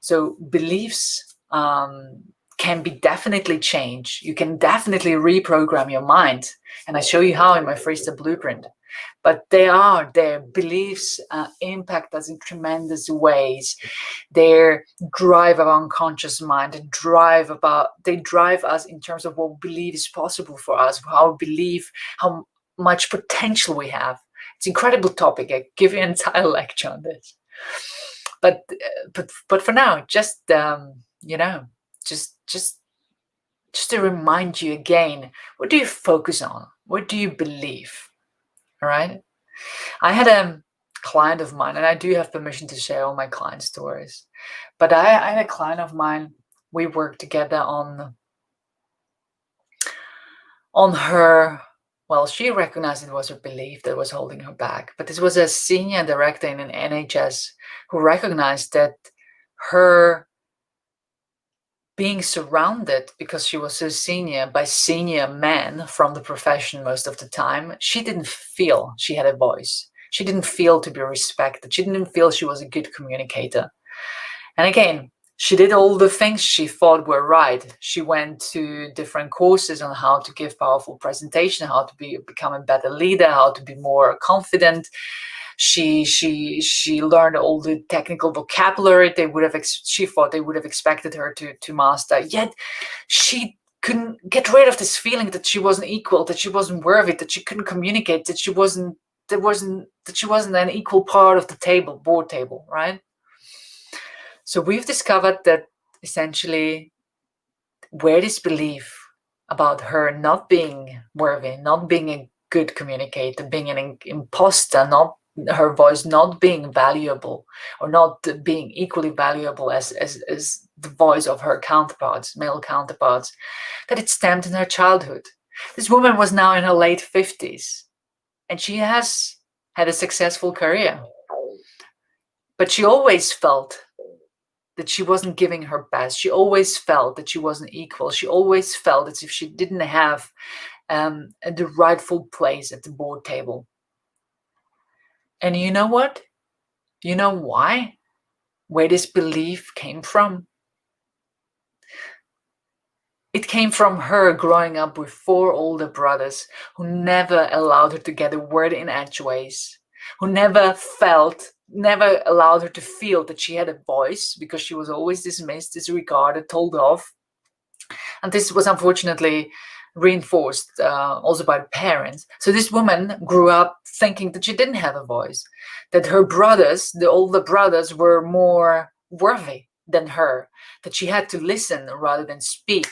Speaker 1: So beliefs can be definitely changed. You can definitely reprogram your mind. And I show you how in my free step blueprint. But their beliefs impact us in tremendous ways. They drive our unconscious mind. They drive us in terms of what we believe is possible for us, how we believe, how much potential we have. It's an incredible topic. I give you an entire lecture on this. But for now, just just to remind you again, what do you focus on? What do you believe? All right. I had a client of mine, and I do have permission to share all my client stories. But I had a client of mine. We worked together on her. Well, she recognized it was her belief that was holding her back. But this was a senior director in an NHS who recognized that her being surrounded, because she was so senior, by senior men from the profession most of the time, she didn't feel she had a voice. She didn't feel to be respected. She didn't feel she was a good communicator. And again, she did all the things she thought were right. She went to different courses on how to give powerful presentation, how to become a better leader, how to be more confident. She learned all the technical vocabulary she thought they would have expected her to master. Yet she couldn't get rid of this feeling that she wasn't equal, that she wasn't worthy, that she couldn't communicate, that she wasn't an equal part of the board table, right? So we've discovered that essentially where this belief about her not being worthy, not being a good communicator, being an imposter, her voice not being valuable, or not being equally valuable as the voice of her counterparts, male counterparts, that it stemmed in her childhood. This woman was now in her late 50s, and she has had a successful career. But she always felt that she wasn't giving her best. She always felt that she wasn't equal. She always felt as if she didn't have the rightful place at the board table. And you know what? You know why? Where this belief came from? It came from her growing up with 4 older brothers who never allowed her to get a word in edgeways, who never allowed her to feel that she had a voice, because she was always dismissed, disregarded, told off. And this was unfortunately reinforced also by parents. So this woman grew up thinking that she didn't have a voice, that her brothers, the older brothers, were more worthy than her, that she had to listen rather than speak,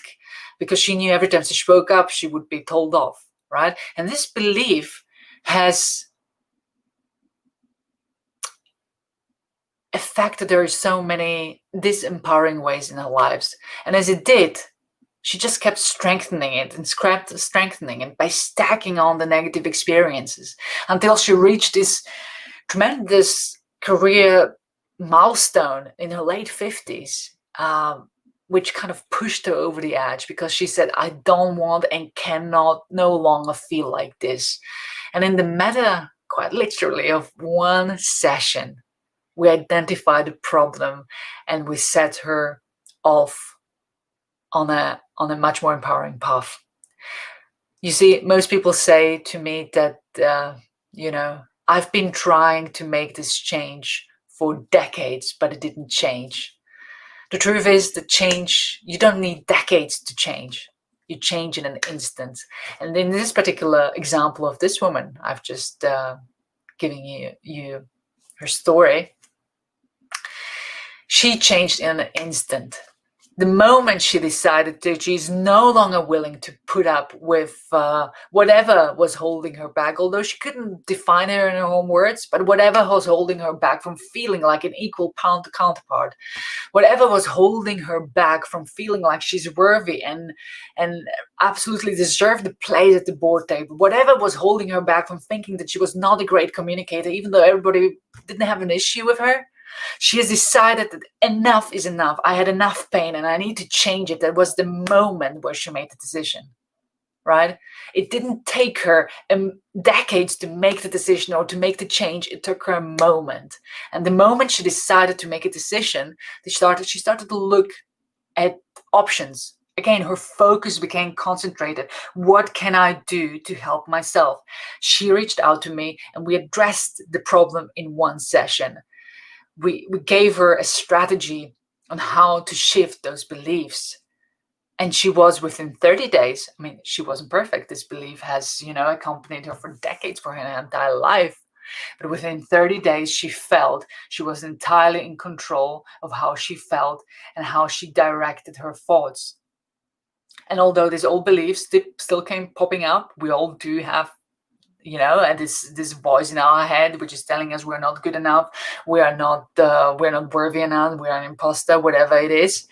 Speaker 1: because she knew every time she spoke up, she would be told off, right? And this belief has affected her in so many disempowering ways in her lives. And as it did, she just kept strengthening it by stacking on the negative experiences until she reached this tremendous career milestone in her late 50s, which kind of pushed her over the edge, because she said, I don't want and cannot no longer feel like this. And in the matter, quite literally, of one session, we identified the problem and we set her off on a much more empowering path. You see, most people say to me that, I've been trying to make this change for decades, but it didn't change. The truth is that change, you don't need decades to change. You change in an instant. And in this particular example of this woman, I've just given you her story. She changed in an instant. The moment she decided that she's no longer willing to put up with whatever was holding her back, although she couldn't define her in her own words, but whatever was holding her back from feeling like an equal counterpart, whatever was holding her back from feeling like she's worthy and absolutely deserved the place at the board table, whatever was holding her back from thinking that she was not a great communicator, even though everybody didn't have an issue with her, she has decided that enough is enough. I had enough pain and I need to change it. That was the moment where she made the decision, right? It didn't take her decades to make the decision or to make the change. It took her a moment. And the moment she decided to make a decision, she started to look at options. Again, her focus became concentrated. What can I do to help myself? She reached out to me and we addressed the problem in one session. We gave her a strategy on how to shift those beliefs. And she was within 30 days. I mean, she wasn't perfect. This belief has, accompanied her for decades, for her entire life. But within 30 days, she felt she was entirely in control of how she felt and how she directed her thoughts. And although these old beliefs still came popping up, we all do have, and this voice in our head which is telling us we're not good enough, we're not worthy enough, we're an imposter, whatever it is.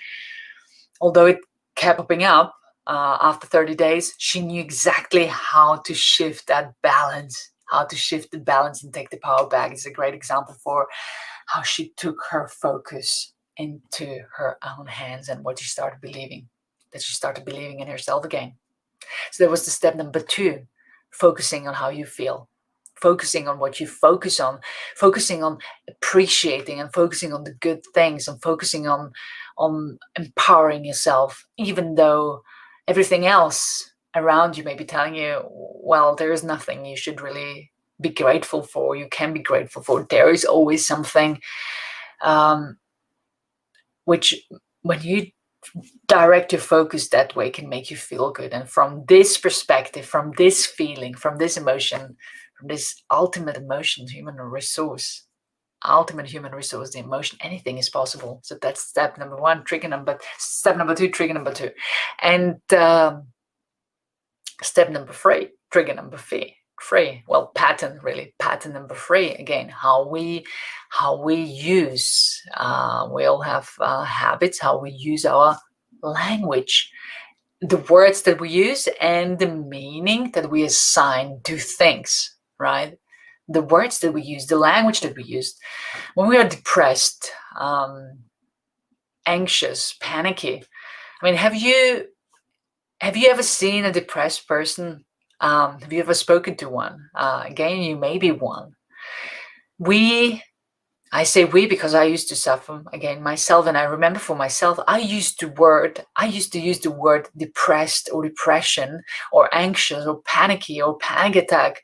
Speaker 1: Although it kept popping up, after 30 days, she knew exactly how to shift that balance, and take the power back. It's a great example for how she took her focus into her own hands and what she started believing, that she started believing in herself again. So that was the step number 2, focusing on how you feel, focusing on what you focus on, focusing on appreciating and focusing on the good things, and focusing on empowering yourself, even though everything else around you may be telling you, well, there is nothing you should really be grateful for, you can be grateful for. There is always something which, when you direct your focus that way, can make you feel good. And from this perspective, from this feeling, from this emotion, from this ultimate emotion, human resource, the emotion, anything is possible. So that's step number 1, step number 2, trigger number 2. And step number 3, trigger number 3. Pattern number 3, again, how we use, we all have habits, how we use our language, the words that we use and the meaning that we assign to things, right? The words that we use, the language that we use. When we are depressed, anxious, panicky, I mean, have you ever seen a depressed person? Have you ever spoken to one? Again, you may be one. I say we because I used to suffer, again, myself, and I remember for myself, I used to use the word depressed or depression or anxious or panicky or panic attack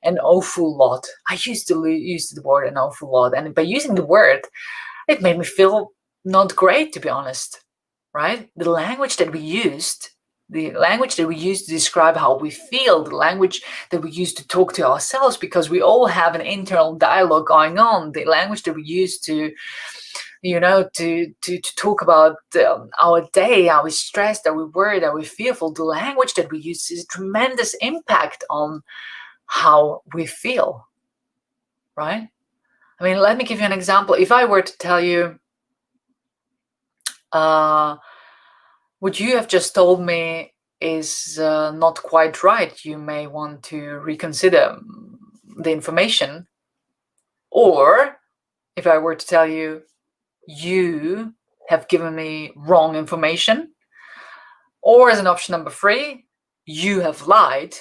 Speaker 1: an awful lot. I used to use the word an awful lot, and by using the word, it made me feel not great, to be honest, right? The language that we used to describe how we feel, the language that we use to talk to ourselves, because we all have an internal dialogue going on, the language that we use to talk about our day, are we stressed, are we worried, are we fearful, the language that we use is a tremendous impact on how we feel, right? I mean, let me give you an example. If I were to tell you, what you have just told me is not quite right, you may want to reconsider the information. Or if I were to tell you, you have given me wrong information. Or as an option number 3, you have lied.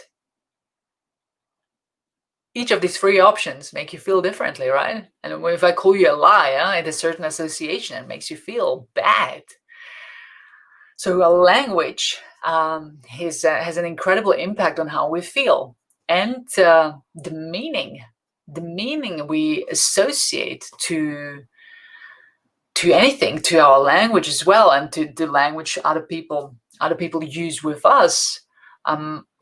Speaker 1: Each of these 3 options make you feel differently, right? And if I call you a liar, it has a certain association and makes you feel bad. So a language has an incredible impact on how we feel, and the meaning we associate to anything, to our language as well, and to the language other people use with us,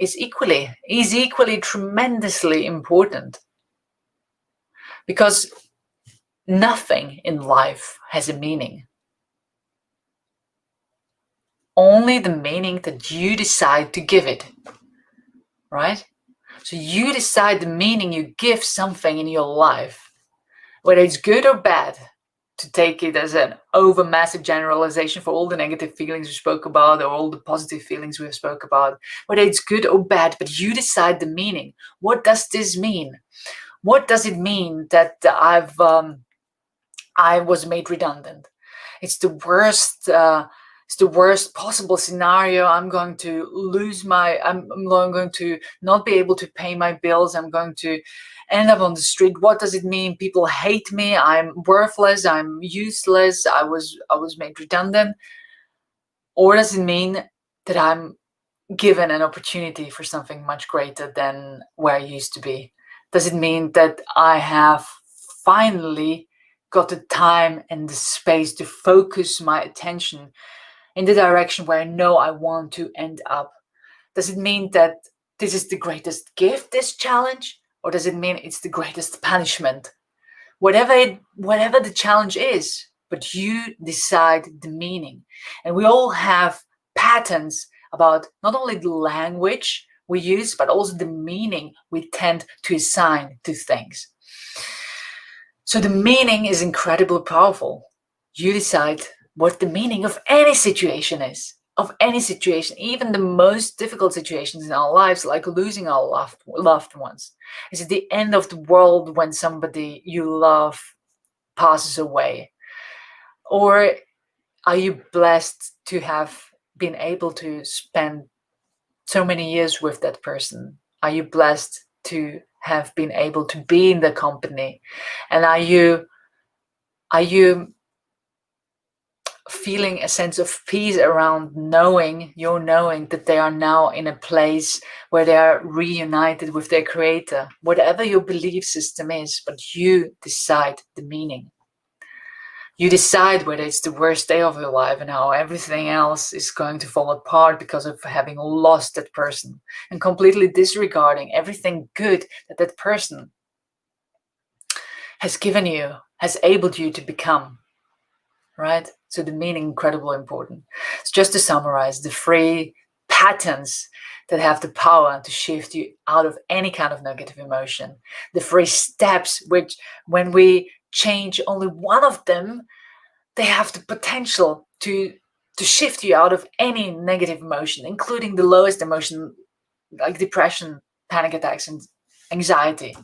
Speaker 1: is equally tremendously important, because nothing in life has a meaning. Only the meaning that you decide to give it, right? So you decide the meaning you give something in your life, whether it's good or bad, to take it as an over-massive generalization for all the negative feelings we spoke about or all the positive feelings we spoke about, whether it's good or bad, but you decide the meaning. What does this mean? What does it mean that I was made redundant? It's the worst it's the worst possible scenario. I'm going to I'm going to not be able to pay my bills. I'm going to end up on the street. What does it mean? People hate me. I'm worthless. I'm useless. I was made redundant. Or does it mean that I'm given an opportunity for something much greater than where I used to be? Does it mean that I have finally got the time and the space to focus my attention in the direction where I know I want to end up? Does it mean that this is the greatest gift, this challenge? Or does it mean it's the greatest punishment? Whatever the challenge is, but you decide the meaning. And we all have patterns about not only the language we use, but also the meaning we tend to assign to things. So the meaning is incredibly powerful. You decide what the meaning of any situation is. Of any situation, even the most difficult situations in our lives, like losing our loved ones. Is it the end of the world when somebody you love passes away? Or are you blessed to have been able to spend so many years with that person? Are you blessed to have been able to be in the company? And are you feeling a sense of peace around knowing that they are now in a place where they are reunited with their creator? Whatever your belief system is, but you decide the meaning. You decide whether it's the worst day of your life and how everything else is going to fall apart because of having lost that person, and completely disregarding everything good that that person has given you, has enabled you to become. Right? So the meaning incredibly important. So just to summarize, the 3 patterns that have the power to shift you out of any kind of negative emotion. The 3 steps which, when we change only one of them, they have the potential to shift you out of any negative emotion, including the lowest emotion like depression, panic attacks, and anxiety.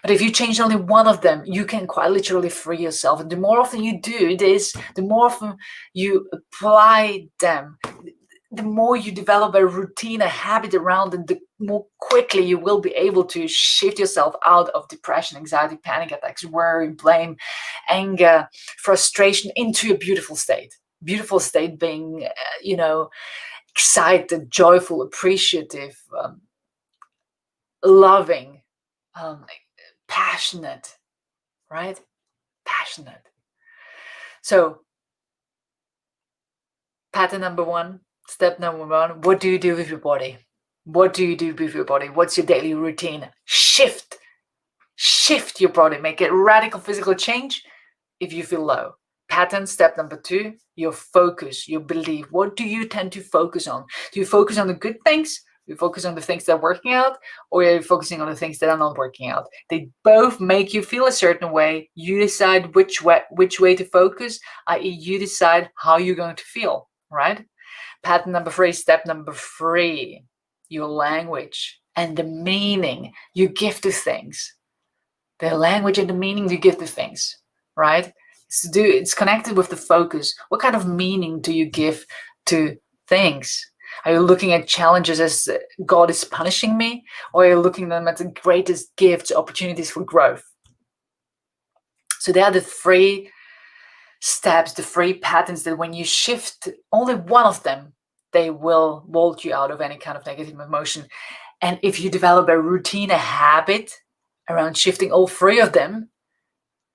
Speaker 1: But if you change only one of them, you can quite literally free yourself. And the more often you do this, the more often you apply them, the more you develop a routine, a habit around them, the more quickly you will be able to shift yourself out of depression, anxiety, panic attacks, worry, blame, anger, frustration into a beautiful state. Beautiful state being, excited, joyful, appreciative, loving, passionate, right? Passionate. So, pattern number 1, step number 1, what do you do with your body? What do you do with your body? What's your daily routine? Shift your body, make a radical physical change if you feel low. Pattern step number 2, your focus, your belief. What do you tend to focus on? Do you focus on the good things? You focus on the things that are working out, or are you focusing on the things that are not working out? They both make you feel a certain way. You decide which way to focus, i.e. you decide how you're going to feel, right? Pattern number 3, step number 3, your language and the meaning you give to things. The language and the meaning you give to things, right? It's connected with the focus. What kind of meaning do you give to things? Are you looking at challenges as God is punishing me? Or are you looking at them as the greatest gifts, opportunities for growth? So there are the 3 steps, the 3 patterns that when you shift only one of them, they will vault you out of any kind of negative emotion. And if you develop a routine, a habit around shifting all 3 of them,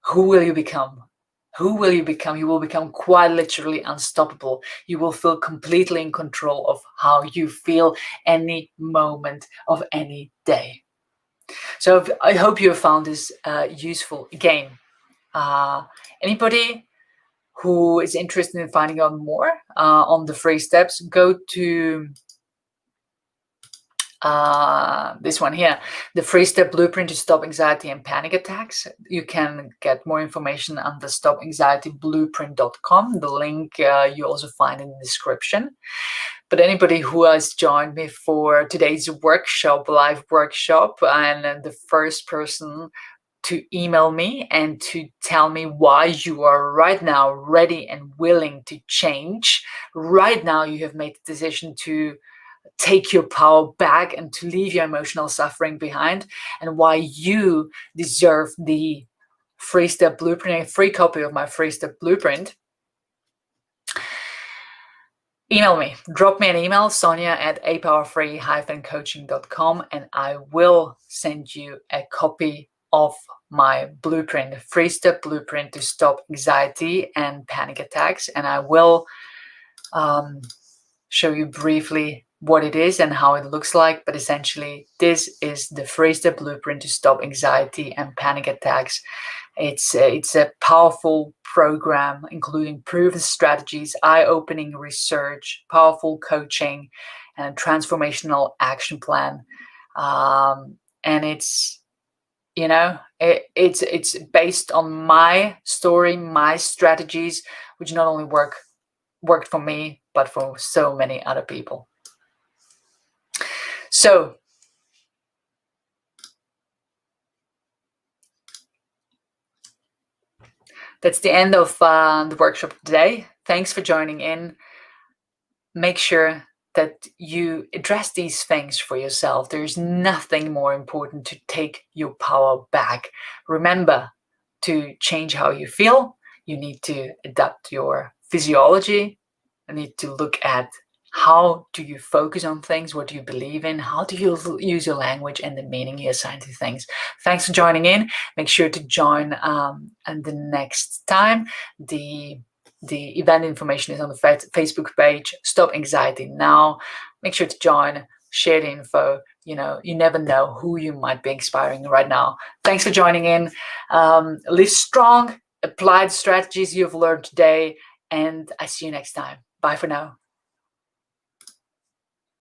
Speaker 1: who will you become? Who will you become? You will become quite literally unstoppable. You will feel completely in control of how you feel any moment of any day. So I hope you have found this useful. Again, anybody who is interested in finding out more on the 3 steps, go to this one here, the 3-step blueprint to stop anxiety and panic attacks. You can get more information on the stopanxietyblueprint.com. The link you also find in the description. But anybody who has joined me for today's workshop, live workshop, and the first person to email me and to tell me why you are right now ready and willing to change. Right now, you have made the decision to take your power back and to leave your emotional suffering behind, and why you deserve the free-step blueprint, a free copy of my free-step blueprint. Email me, drop me an email, Sonja@apowerfree-coaching.com, and I will send you a copy of my blueprint, a free-step blueprint to stop anxiety and panic attacks. And I will show you briefly what it is and how it looks like. But essentially, this is the free-step blueprint to stop anxiety and panic attacks. It's a powerful program, including proven strategies, eye-opening research, powerful coaching, and transformational action plan. And it's it's based on my story, my strategies, which not only worked for me, but for so many other people. So that's the end of the workshop today. Thanks for joining in. Make sure that you address these things for yourself. There's nothing more important to take your power back. Remember, to change how you feel, you need to adapt your physiology. You need to look at how do you focus on things, what do you believe in, how do you use your language and the meaning you assign to things. Thanks for joining in. Make sure to join and the next time. The event information is on the Facebook page, Stop Anxiety Now. Make sure to join, share the info. You never know who you might be inspiring right now. Thanks for joining in. Live strong, apply the strategies you've learned today, and I see you next time. Bye for now.